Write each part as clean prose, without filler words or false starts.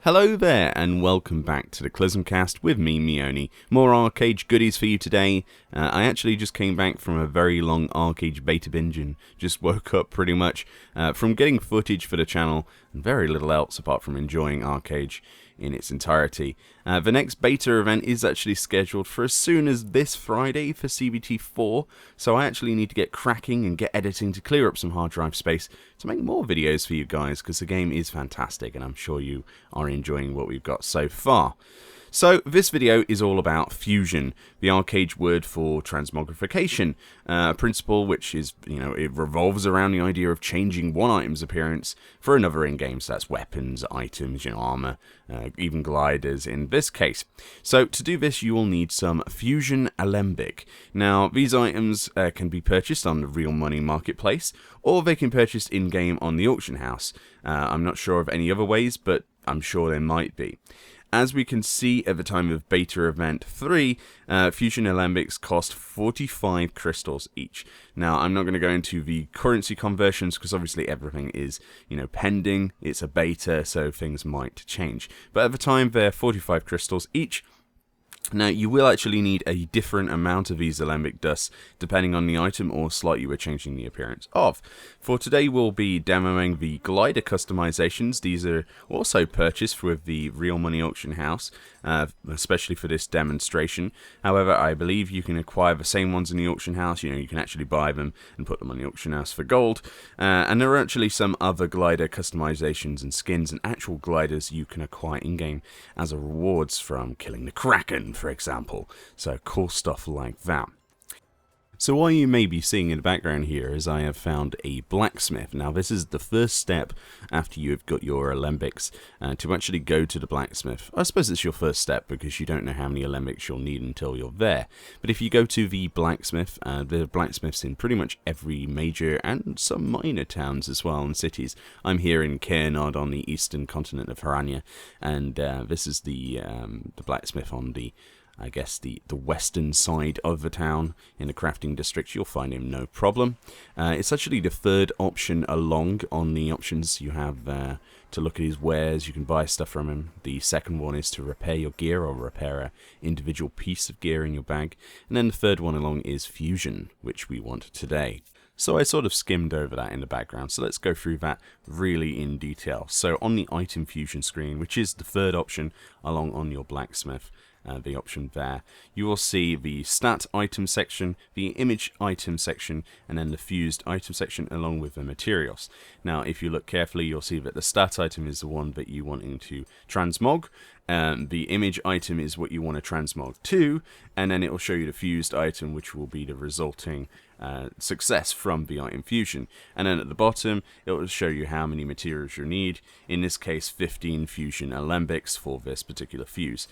Hello there, and welcome back to the Clismcast with me, Meoni. More ArcheAge goodies for you today. I actually just came back from a very long ArcheAge beta binge and just woke up pretty much from getting footage for the channel and very little else apart from enjoying ArcheAge in its entirety. The next beta event is actually scheduled for as soon as this Friday for CBT4, so I actually need to get cracking and get editing to clear up some hard drive space to make more videos for you guys, because the game is fantastic and I'm sure you are enjoying what we've got so far. So this video is all about fusion, the ArcheAge word for transmogrification, a principle which is, it revolves around the idea of changing one item's appearance for another in-game, so that's weapons, items, armor, even gliders in this case. So to do this you will need some fusion alembic. Now these items can be purchased on the real money marketplace, or they can be purchased in-game on the auction house. I'm not sure of any other ways, but I'm sure there might be. As we can see at the time of beta event 3, fusion alembics cost 45 crystals each. Now, I'm not going to go into the currency conversions because obviously everything is, pending. It's a beta, so things might change. But at the time, they're 45 crystals each. Now, you will actually need a different amount of these alembic dusts depending on the item or slot you are changing the appearance of. For today, we'll be demoing the glider customizations. These are also purchased with the real money auction house, especially for this demonstration. However, I believe you can acquire the same ones in the auction house. You can actually buy them and put them on the auction house for gold. And there are actually some other glider customizations and skins and actual gliders you can acquire in-game as a rewards from killing the Kraken, for example. So cool stuff like that. So what you may be seeing in the background here is I have found a blacksmith. Now this is the first step after you've got your alembics to actually go to the blacksmith. I suppose it's your first step because you don't know how many alembics you'll need until you're there. But if you go to the blacksmith, there are blacksmiths in pretty much every major and some minor towns as well and cities. I'm here in Cairnod on the eastern continent of Harania, and this is the blacksmith on the western side of the town in the crafting district. You'll find him no problem. It's actually the third option along on the options you have to look at his wares. You can buy stuff from him. The second one is to repair your gear or repair an individual piece of gear in your bag. And then the third one along is fusion, which we want today. So I sort of skimmed over that in the background, so let's go through that really in detail. So on the item fusion screen, which is the third option along on your blacksmith, the option there, you will see the stat item section, the image item section, and then the fused item section along with the materials. Now if you look carefully, you'll see that the stat item is the one that you wanting to transmog, the image item is what you want to transmog to, and then it will show you the fused item, which will be the resulting success from the item fusion. And then at the bottom it will show you how many materials you need. In this case 15 fusion alembics for this particular fuse.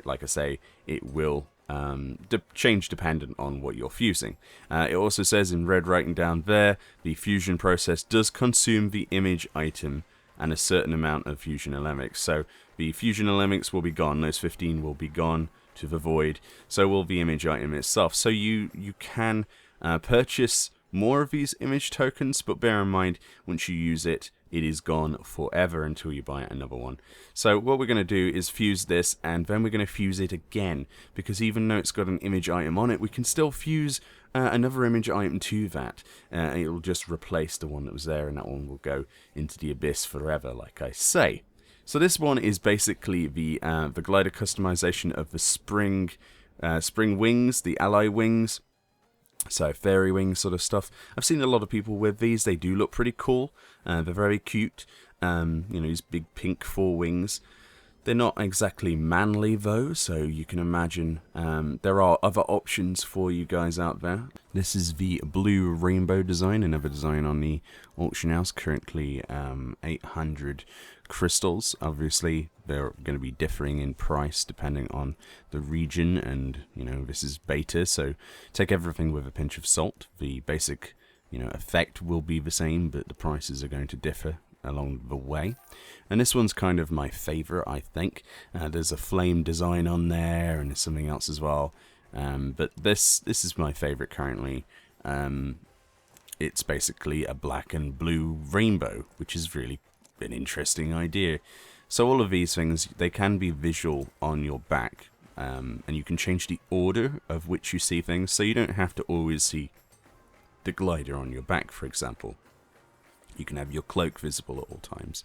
Like I say, it will change dependent on what you're fusing. It also says in red writing down there, the fusion process does consume the image item and a certain amount of fusion alembics. So the fusion alembics will be gone, those 15 will be gone to the void, so will the image item itself. So you can purchase more of these image tokens, but bear in mind, once you use it, it is gone forever until you buy another one. So what we're going to do is fuse this, and then we're going to fuse it again, because even though it's got an image item on it, we can still fuse another image item to that. It will just replace the one that was there, and that one will go into the abyss forever, like I say. So this one is basically the glider customization of the spring wings, the ally wings. So fairy wings sort of stuff. I've seen a lot of people with these. They do look pretty cool. They're very cute. These big pink forewings. They're not exactly manly though, so you can imagine there are other options for you guys out there. This is the blue rainbow design, another design on the auction house, currently 800 crystals. Obviously they're going to be differing in price depending on the region, and this is beta, so take everything with a pinch of salt. The basic effect will be the same, but the prices are going to differ along the way. And this one's kind of my favorite, I think. There's a flame design on there, and there's something else as well, but this is my favorite currently. It's basically a black and blue rainbow, which is really an interesting idea. So all of these things, they can be visual on your back, and you can change the order of which you see things, so you don't have to always see the glider on your back, for example. You can have your cloak visible at all times,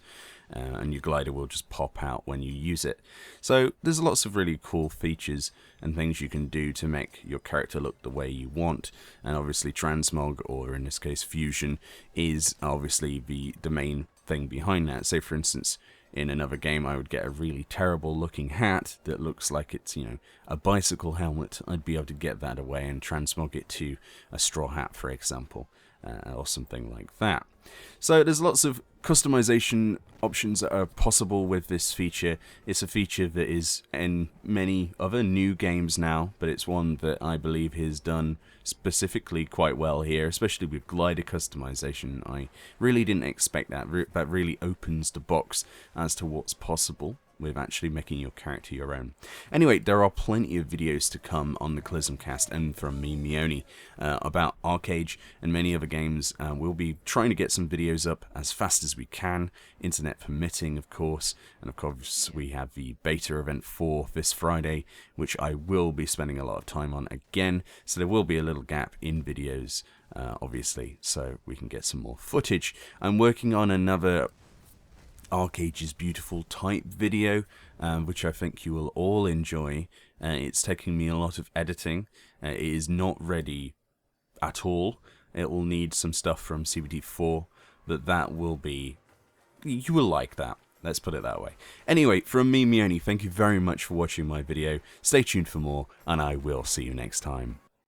and your glider will just pop out when you use it. So there's lots of really cool features and things you can do to make your character look the way you want, and obviously Transmog, or in this case Fusion, is obviously the main thing behind that. Say for instance, in another game I would get a really terrible looking hat that looks like it's, you know, a bicycle helmet. I'd be able to get that away and transmog it to a straw hat, for example, or something like that. So there's lots of customization options that are possible with this feature. It's a feature that is in many other new games now, but it's one that I believe is done specifically quite well here, especially with glider customization. I really didn't expect that. That really opens the box as to what's possible with actually making your character your own. Anyway, there are plenty of videos to come on the Clismcast and from me, Meoni, about ArcheAge and many other games. We'll be trying to get some videos up as fast as we can, internet permitting, of course. And of course, we have the beta event for this Friday, which I will be spending a lot of time on again. So there will be a little gap in videos, obviously, so we can get some more footage. I'm working on another ArcheAge's Beautiful type video, which I think you will all enjoy. It's taking me a lot of editing. It is not ready at all. It will need some stuff from CBD4, but that will be... you will like that. Let's put it that way. Anyway, from me, Meoni, thank you very much for watching my video. Stay tuned for more, and I will see you next time.